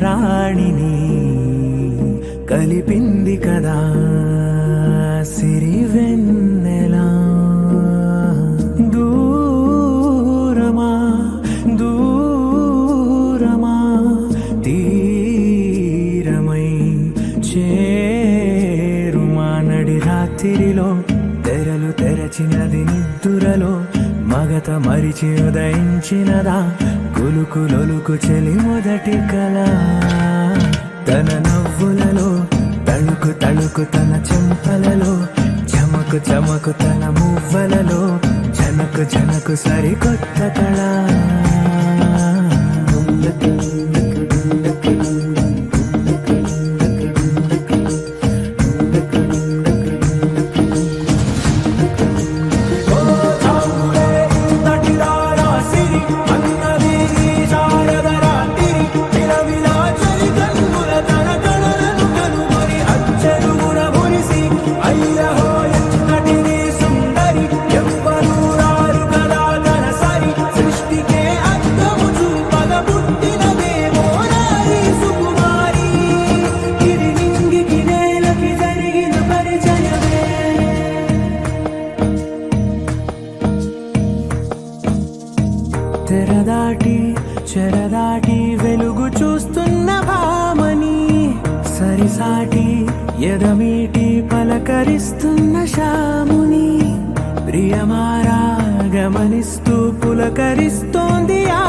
రాణిని కలిపింది కదా సిరివెన్నెలా. దూరమా దూరమా తీరమై చేరుమా నడి రాత్రిలో తెరలు తెరచినది నిద్దురలో మగత మరిచి ఉదయించినదా కులుకులొలుకు చెలి మొదటి కళ. తన నవ్వులలో తళుకు తళుకు తన చెంపలలో చమకు చమకు తన మువ్వలలో జనకు జనకు సరికొత్త కళ. తెరదాటి చెరదాటి వెలుగు చూస్తున్న భామని సరిసాటి ఎదమీటి పలకరిస్తున్న శాముని ప్రియమారా గమనిస్తూ పులకరిస్తోంది ఆ